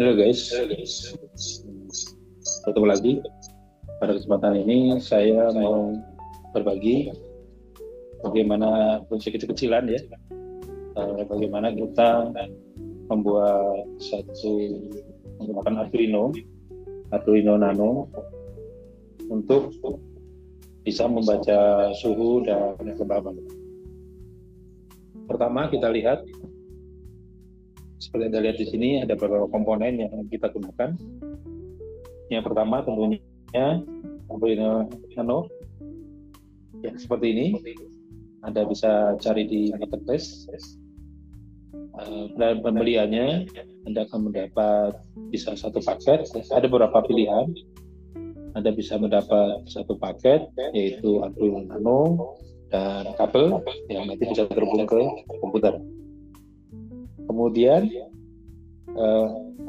Halo guys, ketemu lagi. Pada kesempatan ini saya mau berbagi bagaimana fungsi kecil-kecilan ya, bagaimana kita membuat menggunakan Arduino Nano untuk bisa membaca suhu dan kelembaban. Pertama kita lihat, seperti Anda lihat di sini ada beberapa komponen yang kita gunakan. Yang pertama tentunya Arduino Nano ya, seperti ini. Anda bisa cari di marketplace. Dan pembeliannya Anda akan mendapat bisa satu paket. Ada beberapa pilihan. Anda bisa mendapat satu paket yaitu Arduino Nano dan kabel yang nanti bisa terhubung ke komputer. Kemudian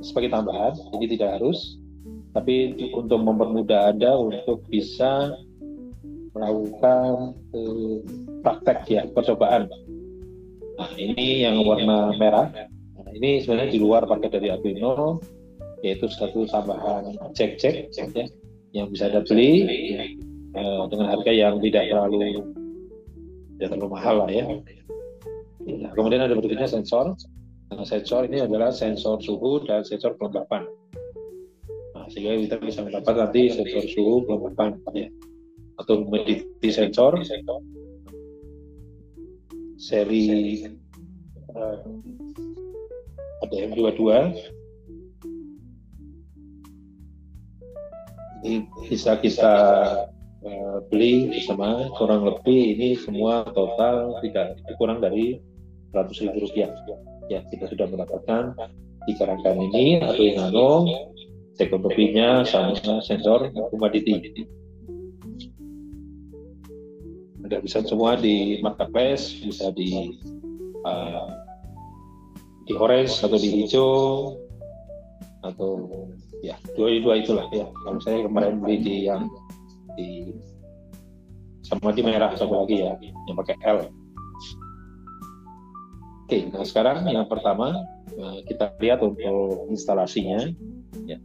sebagai tambahan, ini tidak harus, tapi untuk mempermudah Anda untuk bisa melakukan praktek ya, percobaan. Nah, ini yang warna merah. Nah, ini sebenarnya di luar paket dari Arduino, yaitu satu tambahan jack ya, yang bisa Anda beli dengan harga yang tidak terlalu mahal lah ya. Nah, kemudian ada berikutnya sensor. Nah, sensor ini adalah sensor suhu dan sensor kelembapan. Nah, sehingga kita bisa mendapat nanti sensor suhu kelembapan ya, atau humidity sensor seri ada M22. Ini bisa kita beli bersama, kurang lebih ini semua total tidak kurang dari Rp100.000 ya. Kita sudah mendapatkan 3 rangkaian ini, Arduino Nano, teknologinya sama sensor humidity. Anda bisa semua di marketplace, bisa di orange atau di hijau atau ya dua itulah ya. Kalau saya kemarin beli di yang sama di merah, satu lagi ya yang pakai L. Oke, nah sekarang yang pertama kita lihat untuk instalasinya ya.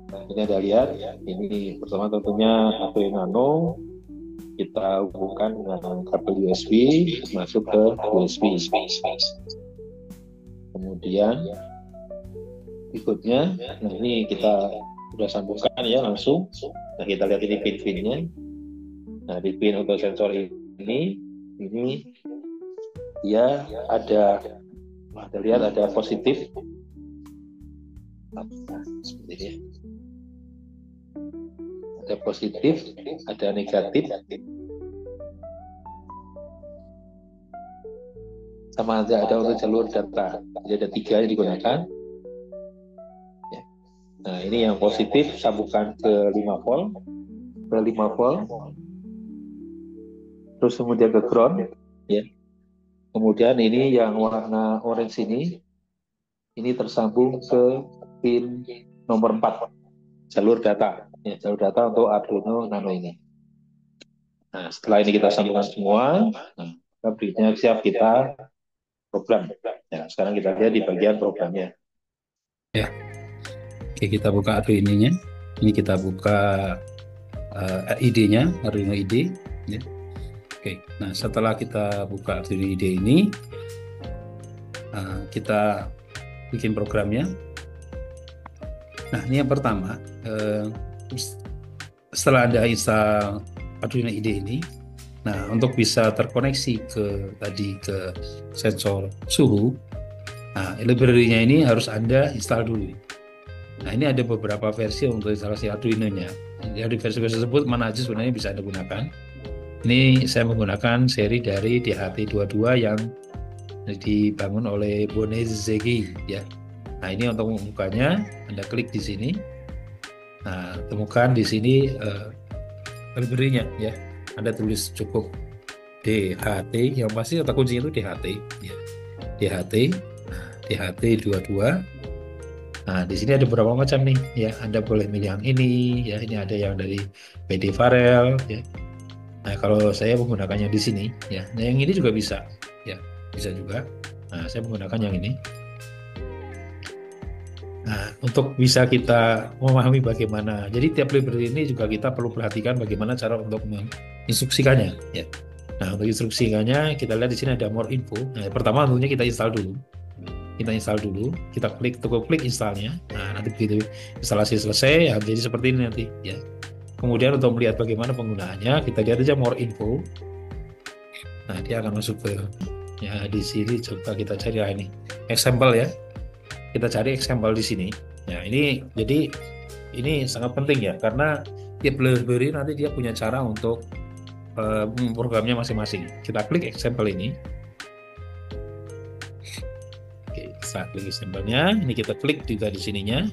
Nah, ini Anda lihat, ini pertama tentunya Arduino Nano kita hubungkan dengan kabel USB masuk ke USB. Kemudian berikutnya, nah ini kita sudah sambungkan ya langsung. Nah kita lihat ini pin-pinnya. Nah di pin untuk sensor ini dia ada, Anda lihat ada positif, nah, seperti ini. Ada positif, ada negatif, sama ada untuk jalur data. Jadi ada 3 yang digunakan. Ya. Nah ini yang positif sambungkan ke 5 volt, terus kemudian ke ground, ya. Kemudian ini yang warna orange ini tersambung ke pin nomor 4, jalur data. Ya, jalur data untuk Arduino Nano ini. Nah, setelah ini kita sambungkan semua, nah, berikutnya siap kita program. Ya, sekarang kita lihat di bagian programnya. Ya, oke, kita buka Arduino-nya. Ini kita buka ID-nya, Arduino ID. Ya. Oke, nah setelah kita buka Arduino ID ini, kita bikin programnya. Nah, ini yang pertama, setelah Anda install Arduino ID ini, nah untuk bisa terkoneksi ke sensor suhu, nah library-nya ini harus Anda install dulu. Nah, ini ada beberapa versi untuk instalasi Arduino-nya. Dari versi-versi tersebut mana aja sebenarnya bisa Anda gunakan. Ini saya menggunakan seri dari DHT22 yang dibangun oleh Bonezegi ya. Nah, ini untuk membukanya Anda klik di sini. Nah, temukan di sini library-nya ya. Anda tulis cukup DHT, yang pasti kata kuncinya itu DHT ya. DHT, nah, DHT22. Nah, di sini ada beberapa macam nih ya. Anda boleh milih yang ini ya. Ini ada yang dari PD Farrell ya. Nah, kalau saya menggunakannya di sini ya. Nah, yang ini juga bisa ya. Bisa juga. Nah, saya menggunakan yang ini. Nah, untuk bisa kita memahami bagaimana, jadi tiap library ini juga kita perlu perhatikan bagaimana cara untuk menginstruksikannya. Ya. Nah, untuk instruksikannya kita lihat di sini ada more info. Nah, pertama tentunya kita install dulu. Kita klik klik installnya. Nah, nanti begitu instalasi selesai, ya jadi seperti ini nanti. Ya. Kemudian untuk melihat bagaimana penggunaannya, kita lihat aja more info. Nah, dia akan masuk ke, ya di sini coba kita cari ini example ya. Kita cari example di sini. Nah, ini jadi ini sangat penting ya karena tiap library nanti dia punya cara untuk programnya masing-masing. Kita klik example ini. Oke, kita klik example-nya. Ini kita klik juga di sininya.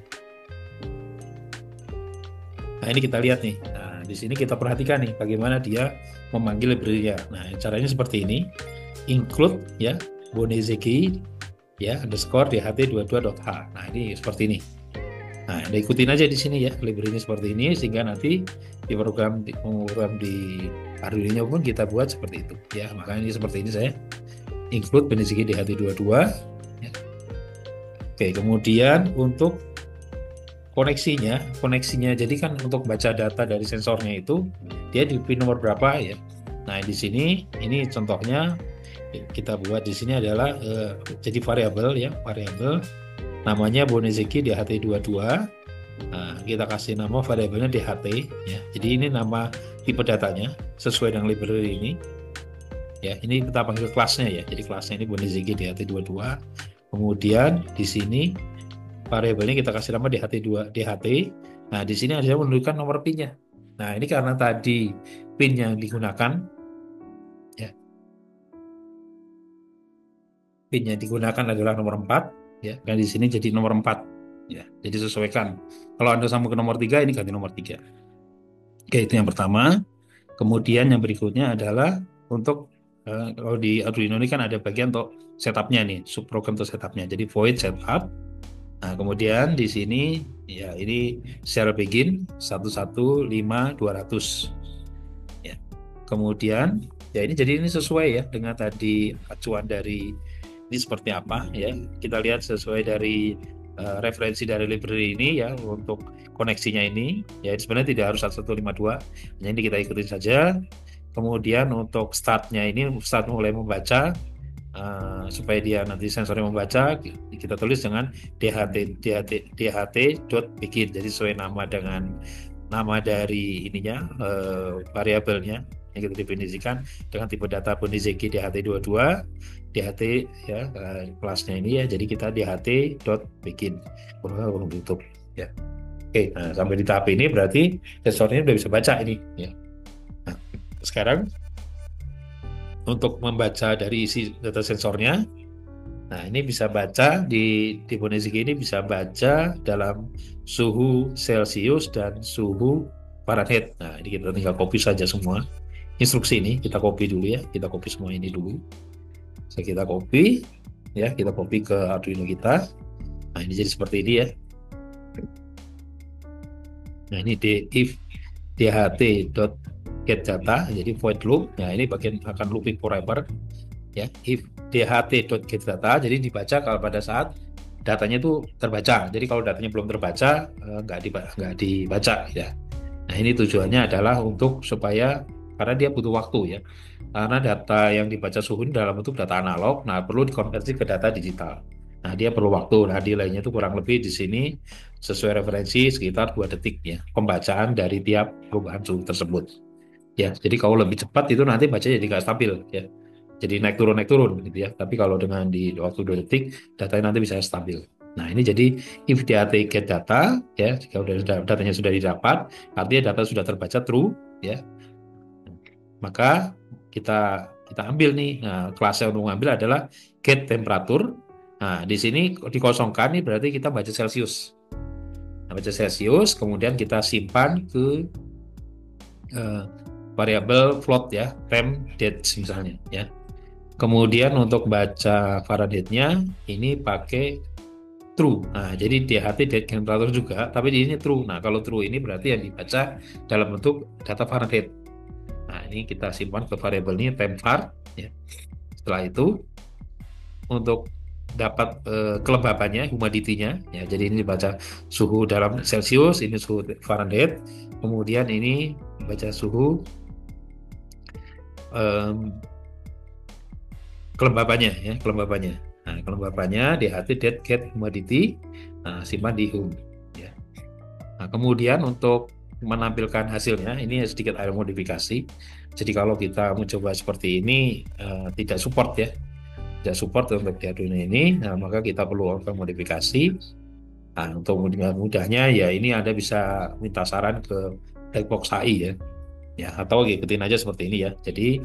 Nah, ini kita lihat nih. Nah, di sini kita perhatikan nih bagaimana dia memanggil library-nya. Nah, caranya seperti ini. Include ya, Bonezeki ya underscore dht22.h. Nah, ini seperti ini. Nah, Anda ikutin aja di sini ya, library-nya seperti ini sehingga nanti di program di Arduino pun kita buat seperti itu ya. Makanya ini seperti ini saya include Bonezeki dht22 ya. Oke, kemudian untuk koneksinya jadi kan untuk baca data dari sensornya itu dia di pin nomor berapa ya. Nah, di sini ini contohnya kita buat di sini adalah jadi variabel ya, variabel namanya Bonezeki dht22. Nah, kita kasih nama variabelnya dht ya. Jadi ini nama tipe datanya sesuai dengan library ini. Ya, ini kita panggil kelasnya ya. Jadi kelasnya ini Bonezeki dht22. Kemudian di sini variabelnya kita kasih nama dht. Nah, di sini ada menunjukkan nomor pinnya. Nah, ini karena tadi pin yang digunakan ya. Pin yang digunakan adalah nomor 4 ya. Dan di sini jadi nomor 4 ya. Jadi sesuaikan. Kalau Anda sambung ke nomor 3 ini ganti nomor 3. Oke, itu yang pertama. Kemudian yang berikutnya adalah untuk kalau di Arduino ini kan ada bagian untuk setupnya nih, subprogram untuk setupnya. Jadi void setup. Nah, kemudian di sini ya ini shell begin 115.200 ya. Kemudian ya ini jadi ini sesuai ya dengan tadi acuan dari ini seperti apa ya. Kita lihat sesuai dari referensi dari library ini ya untuk koneksinya ini ya sebenarnya tidak harus 1152. Hanya ini kita ikutin saja. Kemudian untuk startnya ini start mulai membaca supaya dia nanti sensornya membaca kita tulis dengan dht.begin jadi sesuai nama dengan nama dari ininya variabelnya yang kita definisikan dengan tipe data Bonezeki dht22 dht ya kelasnya ini ya jadi kita dht.begin tutup ya. Oke, nah sampai di tahap ini berarti sensornya udah bisa baca ini ya. Nah, sekarang untuk membaca dari isi data sensornya, nah ini bisa baca di Bonezeki ini bisa baca dalam suhu Celcius dan suhu Fahrenheit. Nah ini kita tinggal copy saja semua instruksi ini kita copy dulu ya, kita copy semua ini dulu. Kita copy ya, kita copy ke Arduino kita. Nah ini jadi seperti ini ya. Nah ini if dht.get data jadi void loop. Nah ini bagian akan looping forever ya. If dht.get data jadi dibaca kalau pada saat datanya itu terbaca. Jadi kalau datanya belum terbaca nggak dibaca ya. Nah ini tujuannya adalah untuk supaya karena dia butuh waktu ya. Karena data yang dibaca suhu ini dalam bentuk data analog, nah perlu dikonversi ke data digital. Nah, dia perlu waktu. Nah, delay-nya itu kurang lebih di sini sesuai referensi sekitar 2 detik ya, pembacaan dari tiap perubahan suhu tersebut. Ya, jadi kalau lebih cepat itu nanti bacanya jadi nggak stabil ya. Jadi naik turun gitu ya. Tapi kalau dengan di waktu 2 detik, datanya nanti bisa stabil. Nah, ini jadi if dht get data ya, jika datanya sudah didapat, artinya data sudah terbaca true ya. Maka kita ambil nih. Nah, kelas yang untuk mengambil adalah get temperatur. Nah, di sini dikosongkan nih berarti kita baca Celcius. Nah, baca Celcius, kemudian kita simpan ke variabel float ya, temp date misalnya ya. Kemudian untuk baca Fahrenheit-nya ini pakai true. Nah, jadi dht date temperatur juga, tapi di sini true. Nah, kalau true ini berarti yang dibaca dalam bentuk data Fahrenheit. Nah, ini kita simpan ke variabel ini temp var ya. Setelah itu untuk dapat kelembabannya, humidity-nya. Ya, jadi ini dibaca suhu dalam Celcius, ini suhu Fahrenheit. Kemudian ini baca suhu em, kelembabannya, ya, kelembabannya. Nah, kelembabannya DHT, Dead Cat Humidity, nah, simpan di hum. Ya. Nah, kemudian untuk menampilkan hasilnya, ini sedikit ada modifikasi. Jadi kalau kita mencoba seperti ini tidak support ya, tidak support untuk di Arduino ini, nah, maka kita perlu melakukan modifikasi. Nah, untuk mudahnya ya ini Anda bisa minta saran ke Blackbox AI ya. Ya, atau ikutin aja seperti ini ya. Jadi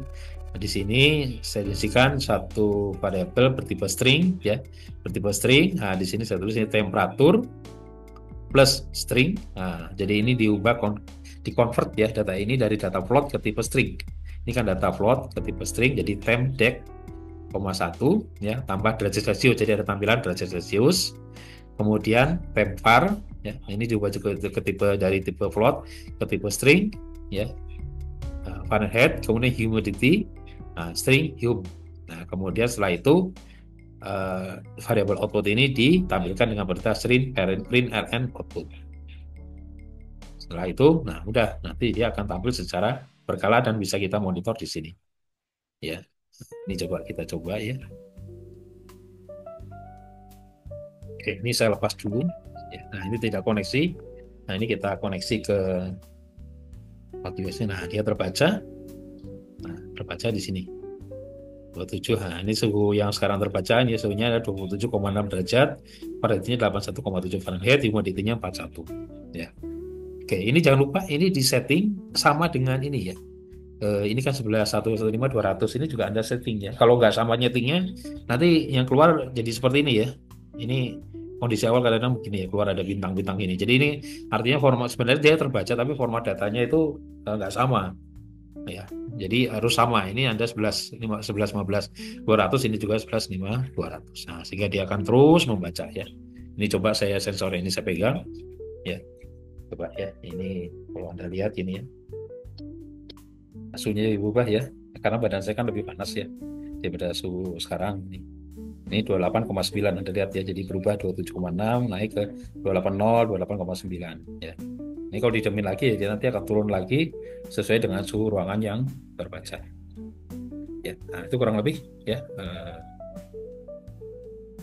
di sini saya jadikan satu variabel bertipe string ya, bertipe string. Nah, di sini saya tulis ini temperatur plus string. Nah, jadi ini diubah di-convert ya data ini dari data float ke tipe string. Ini kan data float ke tipe string, jadi temp dec, 1 ya, tambah derajat Celcius. Jadi ada tampilan derajat Celcius. Kemudian temp var ya, ini diubah juga ke tipe dari tipe float ke tipe string ya. Fahrenheit, kemudian humidity, string hum. Nah, kemudian setelah itu variabel output ini ditampilkan dengan perintah string print ln output. Setelah itu, nah udah nanti dia akan tampil secara berkala dan bisa kita monitor di sini. Ya, ini kita coba ya. Oke, ini saya lepas dulu. Ya, nah ini tidak koneksi. Nah ini kita koneksi ke Nah dia terbaca. Nah terbaca di sini. 27. Nah, ini suhu yang sekarang terbaca, ini suhunya ada 27,6 derajat, Fahrenheitnya 81,7 Fahrenheit, humidity-nya 41. Ya. Oke, ini jangan lupa ini di setting sama dengan ini ya. Ini kan 11.115 200, ini juga ada settingnya. Kalau nggak sama settingnya, nanti yang keluar jadi seperti ini ya. Ini kondisi awal kadang-kadang begini ya, keluar ada bintang-bintang ini. Jadi ini artinya format sebenarnya dia terbaca, tapi format datanya itu nggak sama. Ya, jadi harus sama. Ini Anda 11 15 200, ini juga 11 5 200. Nah, sehingga dia akan terus membaca ya. Ini coba saya sensor ini saya pegang ya. Coba ya. Ini kalau Anda lihat ini ya. Suhunya berubah ya. Karena badan saya kan lebih panas ya daripada suhu sekarang ini. Ini 28,9 Anda lihat ya. Jadi berubah 27,6 naik ke 280 28,9 ya. Ini kalau didemin lagi ya dia nanti akan turun lagi sesuai dengan suhu ruangan yang terbaca. Ya, nah itu kurang lebih ya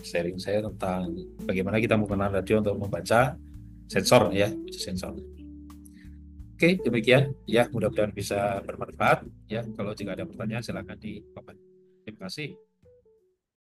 sharing saya tentang bagaimana kita menggunakan radio untuk membaca sensor ya, sensor. Oke, demikian ya, mudah-mudahan bisa bermanfaat ya. Kalau jika ada pertanyaan silakan di komen. Terima kasih.